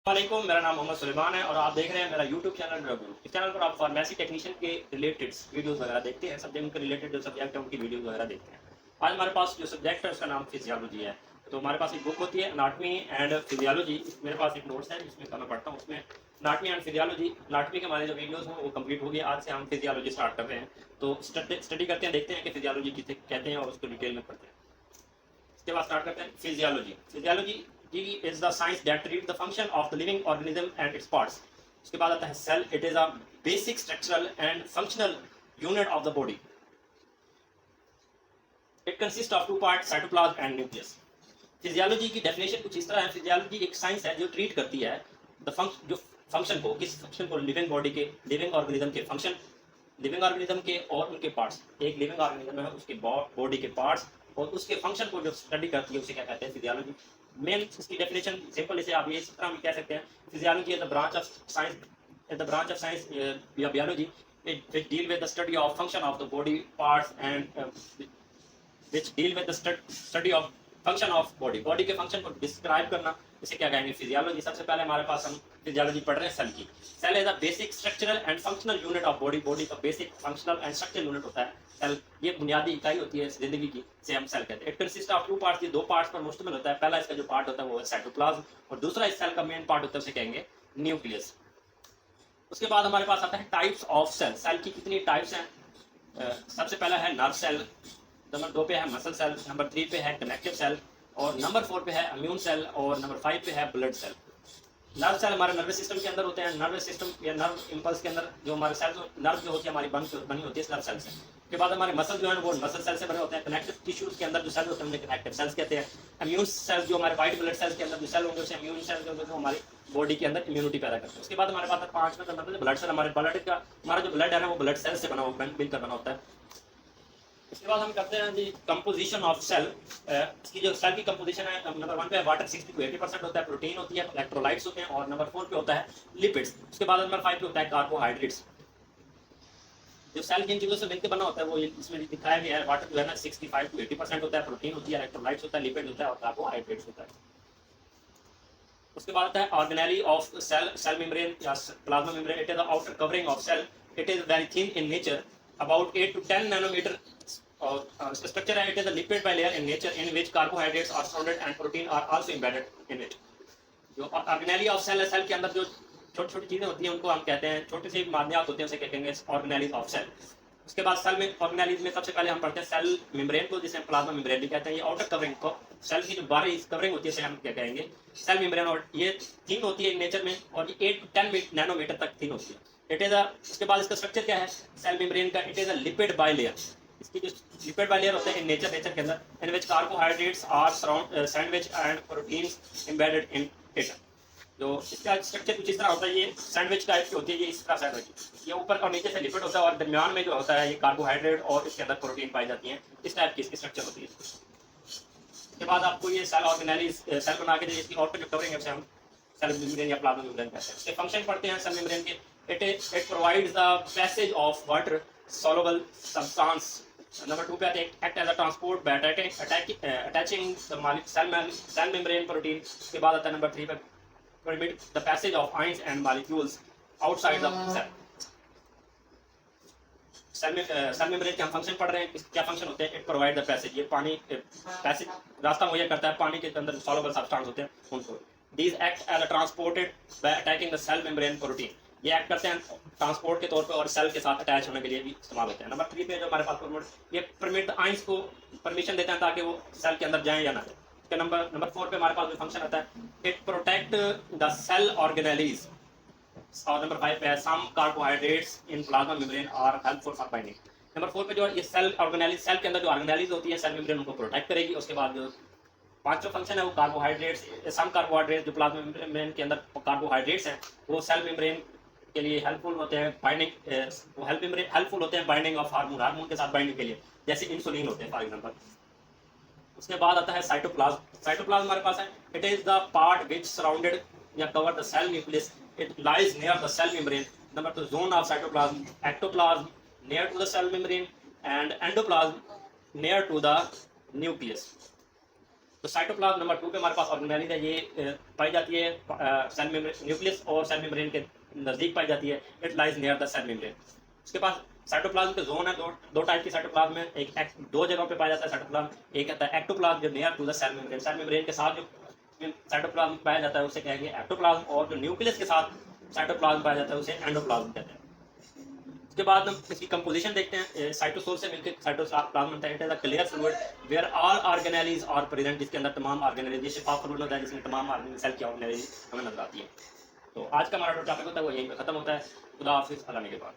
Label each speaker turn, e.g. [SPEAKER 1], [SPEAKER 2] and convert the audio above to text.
[SPEAKER 1] वालेकुम, मेरा नाम मोहम्मद सुलेमान है और आप देख रहे हैं मेरा यूट्यूब चैनल ड्रग। इस चैनल पर आप फार्मेसी टेक्नीशियन के रिलेटेड वीडियोस वगैरह देखते हैं, सब्जेक्ट के रिलेटेड जो सब्जेक्ट है उनकी वीडियोस वगैरह देखते हैं। आज हमारे पास जो सब्जेक्ट है उसका नाम फिजियोलॉजी है। तो हमारे पास एक बुक होती है अनाटमी एंड फिजियोलॉजी। मेरे पास एक नोट्स है जिसमें मैं पढ़ता हूँ, उसमें अनाटमी एंड फिजियोलॉजी, अनाटमी के हमारे जो वीडियोस हैं वो कंप्लीट हो गया। आज से हम फिजियोलॉजी स्टार्ट कर रहे हैं। तो स्टडी करते हैं, देखते हैं कि फिजियोलॉजी किसे कहते हैं और उसको डिटेल में पढ़ते हैं। इसके बाद स्टार्ट करते हैं physiology. Physiology is the science that treats the function of the living organism and its parts. उसके बाद आता है cell. It is a basic structural and functional unit of the body. It consists of two parts, cytoplasm and nucleus. Physiology की definition कुछ इस तरह है. Physiology एक साइंस है जो ट्रीट करती है जो फंक्शन को, किस फंक्शन को, लिविंग बॉडी के, लिविंग ऑर्गेनिज्म के फंक्शन, लिविंग ऑर्गेनिज्म के और उनके पार्ट्स. एक लिविंग ऑर्गेनिज्म है, उसके बॉडी के पार्ट्स और उसके फंक्शन को जो स्टडी करती है उसे क्या कहते हैं, फिजियोलॉजी. मेन इसकी डेफिनेशन सिंपल इसे आप ये इस तरह कह सकते हैं. Physiology is the branch of science, या biology which deal with the study of function of the body parts and which deal with the study of function of body के फंक्शन को डिस्क्राइब करना, इसे क्या कहेंगे, फिजियोलॉजी. सबसे पहले हमारे पास हम फिजियोलॉजी पढ़ रहे हैं सेल की. Cell is a basic structural and functional unit of body. Body का basic functional and structural unit होता है सेल. ये बुनियादी इकाई होती है जिंदगी की, से हम सेल कहते हैं. It consist of two parts. ये दो पार्ट्स पर मुश्तमिल होता है. पहला इसका जो पार्ट होता है वो है साइटोप्लाज्म और दूसरा इस सेल का मेन पार्ट होता है उसे कहेंगे न्यूक्लियस. उसके बाद हमारे पास आता है टाइप्स ऑफ सेल. सेल की कितनी टाइप्स हैं. सबसे पहला है नर्व सेल, नंबर 2 पे है मसल सेल, नंबर 3 पे है कनेक्टिव सेल और नंबर 4 पे है इम्यून सेल और नंबर 5 पे है ब्लड सेल. नर्व सेल हमारे नर्वस सिस्टम के अंदर होते हैं. नर्वस सिस्टम या नर्व इंपल्स के अंदर जो हमारे सेल, नर्व जो होती है हमारी बनी होती है नर्व सेल से. के बाद हमारे मसल जो है वो मसल सेल से बने होते हैं. कनेक्टिव टिश्यूज के अंदर जो सेल होते हैं उन्हें कनेक्टिव सेल्स कहते हैं. इम्यून सेल्स जो हमारे वाइट ब्लड सेल्स के अंदर जो सेल होंगे उसे इम्यून सेल जो हमारी बॉडी के अंदर इम्यूनिटी पैदा करते हैं. उसके बाद हमारे पास 5वां नंबर ब्लड सेल. हमारे ब्लड का, हमारा जो ब्लड है ना वो ब्लड सेल से मिलकर बना होता है. इसके बाद हम करते हैं जी कंपोजिशन ऑफ सेल. इसकी जो सेल की कंपोजिशन है, नंबर 1 पे है वाटर 60 to 80% होता है, प्रोटीन होती है, इलेक्ट्रोलाइट्स होते हैं और नंबर 4 पे होता है लिपिड्स. उसके बाद नंबर 5 पे होता है कार्बोहाइड्रेट्स. जो सेल जिन चीज़ों से मिलकर बना होता है वो इसमें दिखाया गया है. वाटर जो है ना 65 to 80% होता है, प्रोटीन होती है, इलेक्ट्रोलाइट्स होता है, लिपिड होता है और कार्बोहाइड्रेट्स होता है. उसके बाद आता है organelle of cell. Cell membrane या plasma membrane. It is the outer covering of cell. It is very thin in nature, about 8 to 10 nanometer. और स्ट्रक्चर है. It is a lipid bilayer in nature in which carbohydrates are surrounded and protein are also embedded in it. जो organelle of cell है, cell के अंदर जो छोटी छोटी चीजें होती हैं उनको हम कहते हैं, छोटे से मादनियात होते हैं उसे कहेंगे ऑर्गेनेलीज ऑफ सेल. उसके बाद सेल में ऑर्गेनेलीज में सबसे पहले हम पढ़ते हैं सेल मेम्ब्रेन को, जिसे हम प्लाज्मा मेम्ब्रेन भी कहते हैं. ये आउटर कवरिंग को, सेल की जो बाहरी कवरिंग होती है हम क्या कहेंगे, सेल मेम्ब्रेन. और ये थिन होती है नेचर में और ये 8 to 10 नैनोमीटर तक थिन होती है. इट इज अ, उसके बाद इसका स्ट्रक्चर क्या है सेल मेम्ब्रेन का. It is a lipid bilayer. इसकी जो लिपिड बाइलेयर होता है इन नेचर के अंदर, in which carbohydrates are sandwich and proteins embedded in it. जो इसका स्ट्रक्चर कुछ इस तरह होता है. ये सैंडविच टाइप की होती है. ये इस तरह सैंडविच, ये ऊपर और नीचे से लिपिड होता है और दरमियान में जो होता है ये कार्बोहाइड्रेट और इसके अंदर प्रोटीन पाई जाती हैं. इस टाइप की इसकी स्ट्रक्चर होती है. उसके बाद आपको ये सेल ऑर्गेनेलीज सेल बना के इसकी आउटर जो कवरिंग है उसे हम सेल मेम्ब्रेन या प्लाज्मा मेम्ब्रेन कहते हैं. उसके फंक्शन पढ़ते हैं सेल मेम्ब्रेन के. It provides the passage of water soluble substance. Number 2 पे आते हैं act as a transport by attaching the cell membrane protein. के बाद आता है नंबर 3 पे permit the passage of ions and molecules outside the cell. Cell membrane के हम फंक्शन पढ़ रहे हैं. क्या फंक्शन होते हैं. It provide the passage. ये पानी पैसेज रास्ता मुहैया करता है. पानी के अंदर सॉल्युबल सब्सटेंस होते हैं उनको. These act as a transported by attacking the cell membrane protein. ये एक्ट करते हैं ट्रांसपोर्ट के तौर पे और सेल के साथ अटैच होने के लिए भी इस्तेमाल होते हैं. नंबर 3 पे जो हमारे पास ये परमिट आइंस को परमिशन देते हैं ताकि वो सेल के अंदर जाएं या ना जाए. नंबर 4 पे हमारे पास जो फंक्शन आता है it protect the cell organelles. और नंबर 5 पे है some carbohydrates in plasma membrane are helpful for binding. Number 4 पे जो ये सेल ऑर्गेनेलीज, सेल के अंदर जो ऑर्गेनेलीज होती है सेल मेम्ब्रेन उनको प्रोटेक्ट करेगी. उसके बाद जो 5वां फंक्शन है वो कार्बोहाइड्रेट्स, सम कार्बोहाइड्रेट्स जो प्लाज्मा मेम्ब्रेन के अंदर कार्बोहाइड्रेट्स हैं वो सेल मेम्ब्रेन के लिए हेल्पफुल होते हैं बाइंडिंग. वो हेल्पफुल होते हैं बाइंडिंग ऑफ हार्मोन के साथ बाइंडिंग के लिए, जैसे इंसुलिन होते हैं फॉर एग्जांपल. उसके बाद आता है साइटोप्लाज्म. साइटोप्लाज्म हमारे पास है. It is the part which surrounded या cover the cell nucleus. It lies near the cell membrane. Number 2 zone of cytoplasm. Ectoplasm near to the cell membrane and endoplasm near to the nucleus. तो cytoplasm number 2 पे हमारे पास organelles है, ये पाई जाती है cell membrane, nucleus और cell membrane के नज़दीक पाई जाती है। It lies near the cell membrane. उसके पास साइटोप्लाज्म के जोन है, दो टाइप की साइटोप्लाज्म है। दो जगहों पे पाया जाता है साइटोप्लाज्म। एक आता है एक्टोप्लाज्म जो near to the cell membrane, cell membrane के साथ जो साइटोप्लाज्म पाया जाता है उसे कहेंगे एक्टोप्लाज्म, और जो न्यूक्लियस के साथ साइटोप्लाज्म पाया जाता है उसे एंडोप्लाज्म कहते हैं। उसके बाद हम इसकी कंपोजिशन देखते हैं। साइटोसोल से मिलकर साइटोप्लाज्म बनता है। It is a clear fluid where all organelles are present, जिसके अंदर तमाम ऑर्गेनेलीज, ये शिफाफ फ्लूइड होता है जिसमें तमाम सेल की ऑर्गेनेलीज हमें नजर आती है। तो आज का हमारा जो टॉपिक होता है वो यहीं पे खत्म होता है। खुदा हाफिज़, अल्लाह ने के बाद।